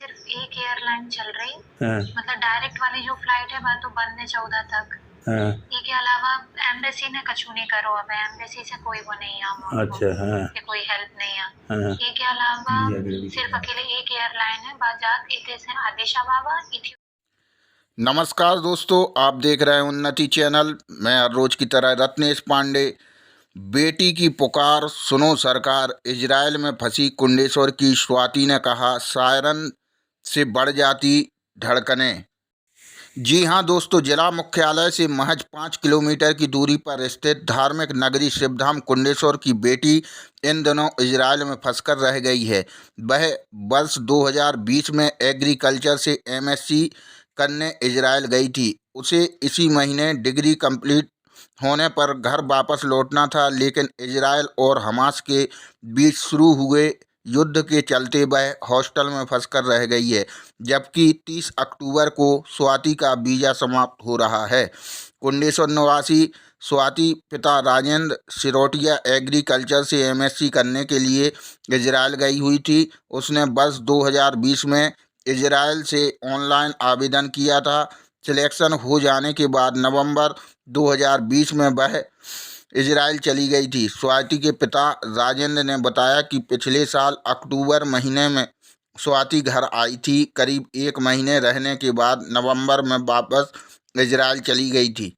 सिर्फ एक एयरलाइन चल रही, हाँ मतलब डायरेक्ट वाली जो फ्लाइट है वह तो बंद है 14 तक। हाँ ये के अलावा एम्बेसी ने कछु नहीं करो, अब एम्बेसी से कोई वो नहीं है हमको, अच्छा हाँ कि कोई हेल्प नहीं है। हाँ ये के अलावा सिर्फ अकेले एक एयरलाइन है, बाजात इते से आदिशा बाबा इथियो। नमस्कार दोस्तों, आप देख रहे हैं उन्नति चैनल। मैं हर रोज की तरह रत्नेश पांडे। बेटी की पुकार सुनो सरकार, इजराइल में फंसी कुंडेश्वर की स्वाति ने कहा, सायरन से बढ़ जाती धड़कनें। जी हां दोस्तों, जिला मुख्यालय से महज 5 किलोमीटर की दूरी पर स्थित धार्मिक नगरी शिवधाम कुंडेश्वर की बेटी इन दिनों इजराइल में फंसकर रह गई है। वह वर्ष 2020 में एग्रीकल्चर से एमएससी करने इजराइल गई थी। उसे इसी महीने डिग्री कंप्लीट होने पर घर वापस लौटना था, लेकिन इजराइल और हमास के बीच शुरू हुए युद्ध के चलते वह हॉस्टल में फंसकर रह गई है, जबकि 30 अक्टूबर को स्वाति का वीज़ा समाप्त हो रहा है। कुंडेश्वर निवासी स्वाति पिता राजेंद्र सिरोटिया एग्रीकल्चर से एमएससी करने के लिए इजराइल गई हुई थी। उसने वर्ष 2020 में इजराइल से ऑनलाइन आवेदन किया था। सिलेक्शन हो जाने के बाद नवंबर 2020 में वह इजराइल चली गई थी। स्वाति के पिता राजेंद्र ने बताया कि पिछले साल अक्टूबर महीने में स्वाति घर आई थी। करीब 1 महीने रहने के बाद नवंबर में वापस इजराइल चली गई थी।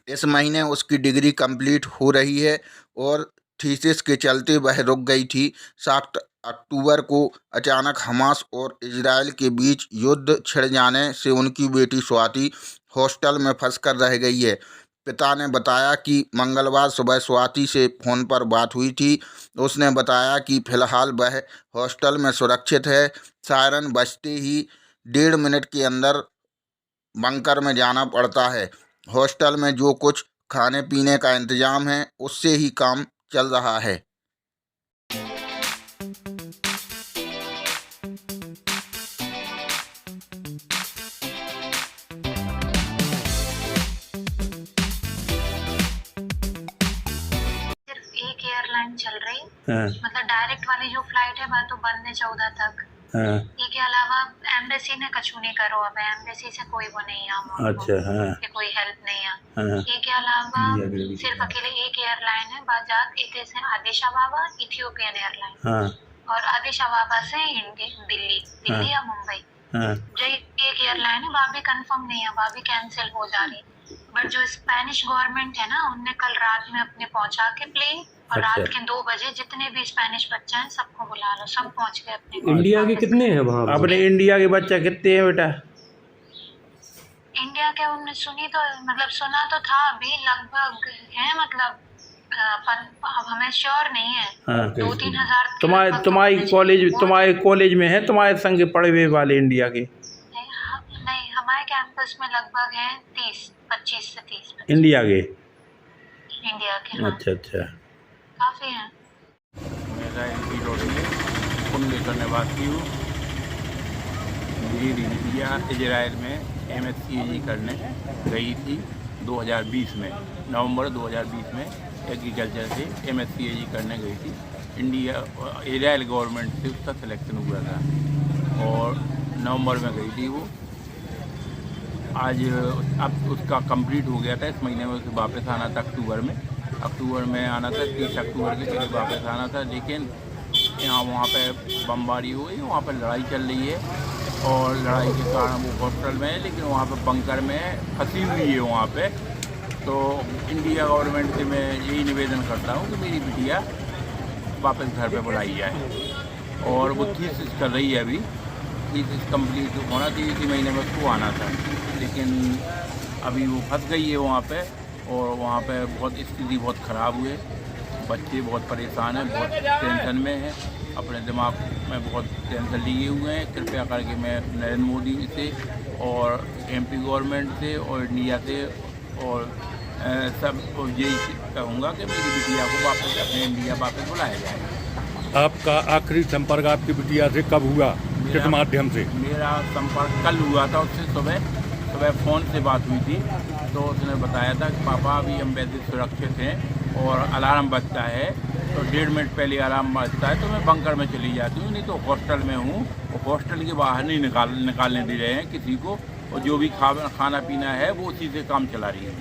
इस महीने उसकी डिग्री कंप्लीट हो रही है और थीसिस के चलते वह रुक गई थी। 7 अक्टूबर को अचानक हमास और इजराइल के बीच युद्ध छिड़ जाने से उनकी बेटी स्वाति हॉस्टल में फंसकर रह गई है। पिता ने बताया कि मंगलवार सुबह स्वाति से फ़ोन पर बात हुई थी। उसने बताया कि फिलहाल वह हॉस्टल में सुरक्षित है। सायरन बजते ही 1.5 मिनट के अंदर बंकर में जाना पड़ता है। हॉस्टल में जो कुछ खाने पीने का इंतजाम है उससे ही काम चल रहा है। सिर्फ एक एयरलाइन चल रही, हाँ मतलब डायरेक्ट वाली जो फ्लाइट है वह तो बंद है 14 तक। हाँ ये के अलावा एम्बेसी ने कछु नहीं करो, अब एम्बेसी से कोई वो नहीं है हमको, अच्छा हाँ कि कोई हेल्प नहीं है। हाँ ये के अलावा सिर्फ अकेले एक एयरलाइन है, बाजात इते से आदिशा बाबा इथियोपियन एयरलाइन, हाँ और आदिशा बाबा से दिल्ली या मुंबई। हाँ जो एक एयरलाइन है वहाँ भी कंफर्म नहीं है, वहाँ भी कैंसिल हो जा रही। बट जो स्पेनिश गवर्नमेंट है ना, उनने कल रात में अपने पहुंचा के प्लेन, और अच्छा। रात के 2 बजे जितने भी स्पेनिश बच्चे हैं सबको बुला लो, सब पहुंच गए अपने। इंडिया के कितने हैं वहाँ? अपने इंडिया के बच्चे कितने हैं बेटा? इंडिया के हमने सुना तो था, अभी लगभग है, मतलब अब हमें श्योर नहीं है। हाँ 2-3 हज़ार तुम्हारे कॉलेज में है तुम्हारे संग पढ़े हुए वाले इंडिया के? नहीं, हमारे कैंपस में लगभग है 25 से 30 इंडिया के? इंडिया के। हाँ, अच्छा अच्छा, काफी हैं। मेरा एमपी रोड में कुंडेश्वर निवासी हूँ। मेरी बिटिया इजराइल में एमएससी करने गई थी 2020 में, नवंबर 2020 में एग्रीकल्चर से एमएससी करने गई थी। इजराइल गवर्नमेंट से उसका सिलेक्शन हुआ था और नवंबर में गई थी वो। आज अब उसका कंप्लीट हो गया था, इस महीने में उसे वापस आना था। अक्टूबर में आना था, 30 अक्टूबर के करीब वापस आना था, लेकिन वहाँ पे बमबारी हो गई, वहाँ पर लड़ाई चल रही है और लड़ाई के कारण वो हॉस्टल में है, लेकिन वहाँ पे बंकर में फंसी हुई है वहाँ पे। तो इंडिया गवर्नमेंट से मैं यही निवेदन करता हूँ कि मेरी बिटिया वापस घर पे बुलाई जाए। और वो थीसिस कर रही है, अभी थीसिस कंप्लीट होना थी, इसी महीने में उसको आना था, लेकिन अभी वो फंस गई है वहाँ पे। और वहाँ पे बहुत स्थिति बहुत ख़राब हुई है, बच्चे बहुत परेशान हैं, बहुत टेंशन में हैं, अपने दिमाग में बहुत टेंशन लिए हुए हैं। कृपया करके मैं नरेंद्र मोदी से और एमपी गवर्नमेंट से और इंडिया से और सब यही कहूँगा कि मेरी बिटिया को वापस अपने इंडिया वापस बुलाया जाए। आपका आखिरी संपर्क आपकी बिटिया से कब हुआ, किस माध्यम से? मेरा संपर्क कल हुआ था उससे। सुबह फ़ोन से बात हुई थी, तो उसने बताया था कि पापा अभी हम वैसे सुरक्षित हैं और अलार्म बजता है तो 1.5 मिनट पहले अलार्म बजता है तो मैं बंकर में चली जाती हूँ, नहीं तो हॉस्टल में हूँ और हॉस्टल के बाहर नहीं निकालने दे रहे हैं किसी को, और जो भी खाना पीना है वो उसी से काम चला रही है।